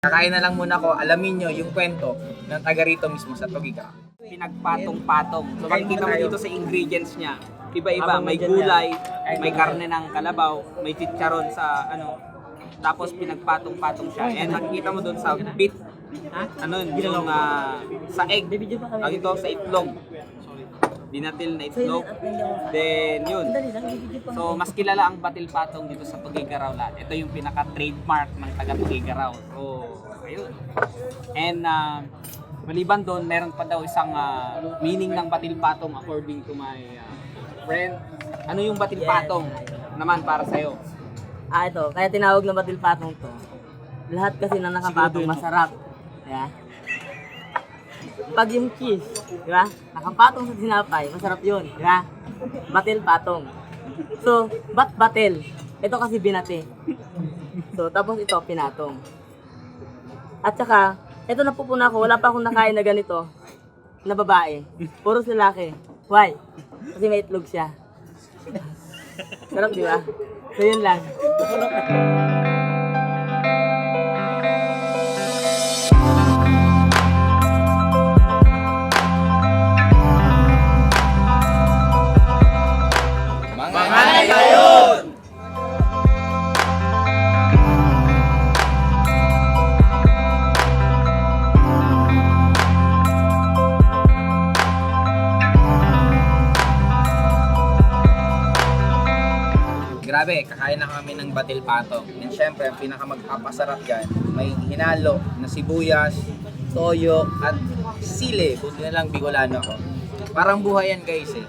Kakain na lang muna ko, alamin nyo yung kwento ng taga rito mismo sa Tugiga. Pinagpatong-patong. So makikita mo dito sa ingredients niya. Iba-iba, may gulay, may karne ng kalabaw, may chicharon sa ano. Tapos pinagpatong-patong siya. And makikita mo doon sa beet, yung sa egg. Ang ito sa itlog. Dinatil na itlog. Then yun. So mas kilala ang batil patong dito sa Tugigaraw lahat. Ito yung pinaka-trademark ng taga Tugigaraw. So ayun. And maliban doon, meron pa daw isang meaning ng batil patong according to my friend. Ano yung batil patong naman para sa'yo? Ito. Kaya tinawag na batil patong to. Lahat kasi na nakapatong masarap. Kaya, pag yung cheese, di ba? Nakapatong sa tinapay, masarap yun, di ba? Batil patong. So, batil? Ito kasi binati. So, tapos ito, pinatong. At saka, ito napupuna ko, wala pa akong nakain na ganito, na babae. Puro lalaki. Why? Kasi may itlog siya. Sarap, di ba? So, yun lang. Grabe, kakain na kami ng batil patong. And syempre, ang pinakamagpapasarap dyan, may hinalo na sibuyas, toyo, at sili. Buti na lang Bicolano ako. Parang buhay yan guys eh.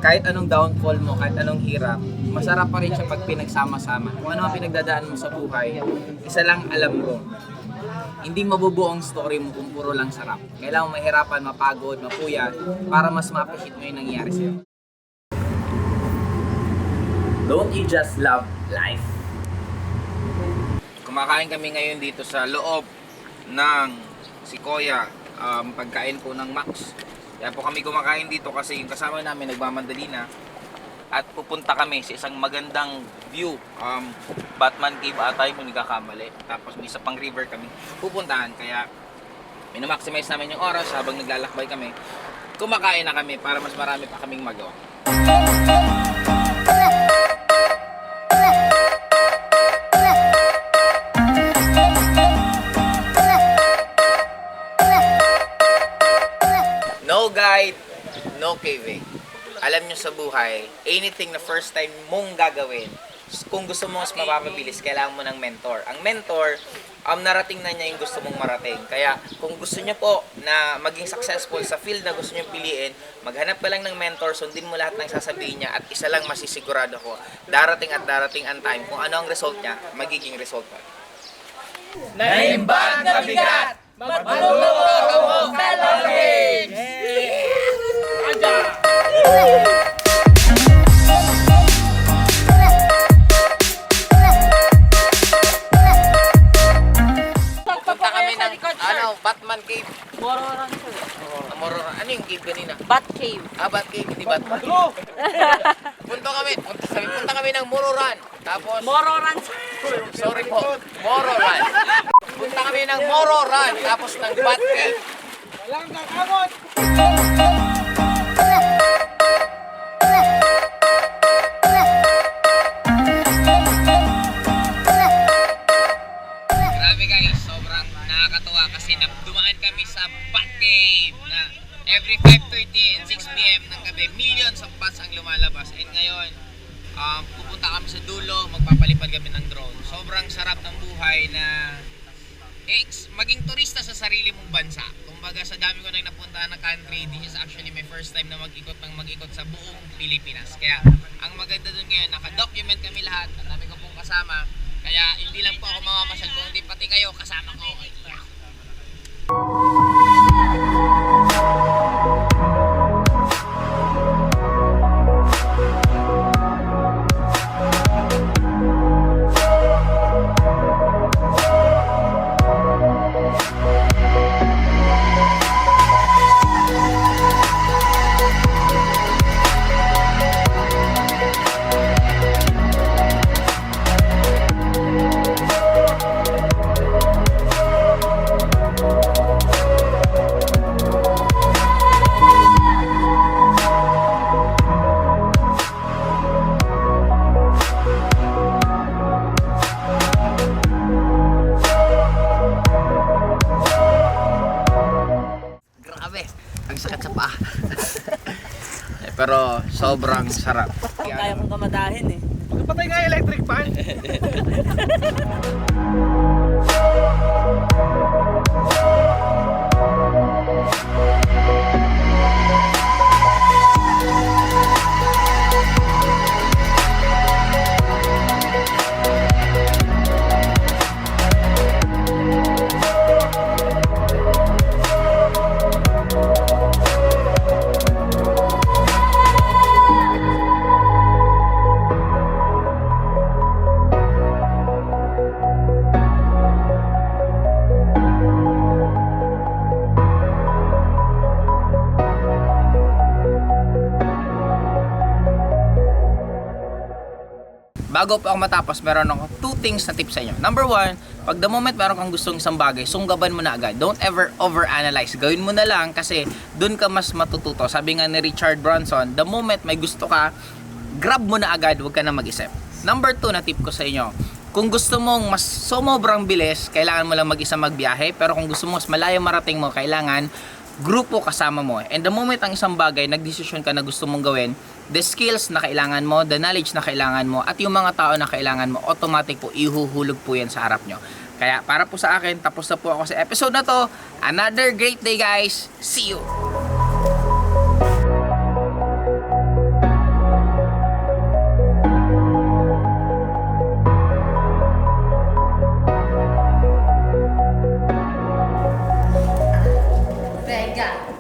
Kahit anong downfall mo, kahit anong hirap, masarap pa rin siya pag pinagsama-sama. Kung ano ang pinagdadaan mo sa buhay, isa lang alam mo. Hindi mabubuo ang story mo kung puro lang sarap. Kailangan mahirapan, mapagod, mapuyat, para mas ma-appreciate mo yung nangyayari sa'yo. Don't you just love life? Kumakain kami ngayon dito sa loob ng Sequoia, pagkain po ng Max. Kaya po kami kumakain dito kasi yung kasama namin nagmamandali na. At pupunta kami sa isang magandang view. Batman Cave ata yung nagkakamali. Tapos may isa pang river kami pupuntahan. Kaya minamaximize namin yung oras habang naglalakbay kami. Kumakain na kami para mas marami pa kaming magawa. No guide, no caving. Alam nyo sa buhay, anything na first time mong gagawin, kung gusto mo mas mapapabilis, kailangan mo ng mentor. Ang mentor, narating na niya yung gusto mong marating. Kaya kung gusto niyo po na maging successful sa field na gusto niyo piliin, maghanap ka lang ng mentor, sundin mo lahat ng sasabihin niya, at isa lang masisigurado ko, darating at darating ang time, kung ano ang result niya, magiging result pa. Naimbag na bigat! Magtulog ka mo sa langit! Pupunta kami ng Batman Cave. Mororan sir. Mororan. Ano yung cave kanina? Bat cave. Bat Cave, hindi Batman. Punta kami ng Mororan. Tapos Mororan sir. sorry po, Mororan. Punta kami ng Mororan tapos ng Bat Cave. Walang kakamot! Grabe guys, sobrang nakakatuwa kasi dumaan kami sa Bat Cave na every 5:30 and 6 PM ng gabi, millions of bats ang lumalabas. And ngayon, pupunta kami sa dulo, magpapalipad kami ng drone. Sobrang sarap ng buhay na maging turista sa sarili mong bansa. Kumbaga sa dami ko nang napuntahan na country, this is actually my first time na mag-ikot sa buong Pilipinas. Kaya ang maganda dun ngayon, naka-document kami lahat, ang dami ko pong kasama. Kaya hindi lang po ako mamamasyal, kung hindi pati kayo kasama ko. pero sobrang sarap. Kaya kong kamatahin eh. Patay nga electric fan. Bago pa ako matapos, meron ako 2 things na tips sa inyo. Number 1, pag the moment meron kang gustong isang bagay, sunggaban mo na agad. Don't ever overanalyze. Gawin mo na lang kasi dun ka mas matututo. Sabi nga ni Richard Branson, the moment may gusto ka, grab mo na agad, huwag ka na mag-isip. Number 2 na tip ko sa inyo, kung gusto mong mas sobrang bilis, kailangan mo lang mag-isa magbiyahe. Pero kung gusto mo mas malayo marating mo, kailangan grupo kasama mo. And the moment ang isang bagay, nagdesisyon ka na gusto mong gawin, the skills na kailangan mo, the knowledge na kailangan mo, at yung mga tao na kailangan mo, automatic po, ihuhulog po yan sa harap nyo. Kaya para po sa akin, tapos na po ako sa episode na to. Another great day guys. See you! Venga.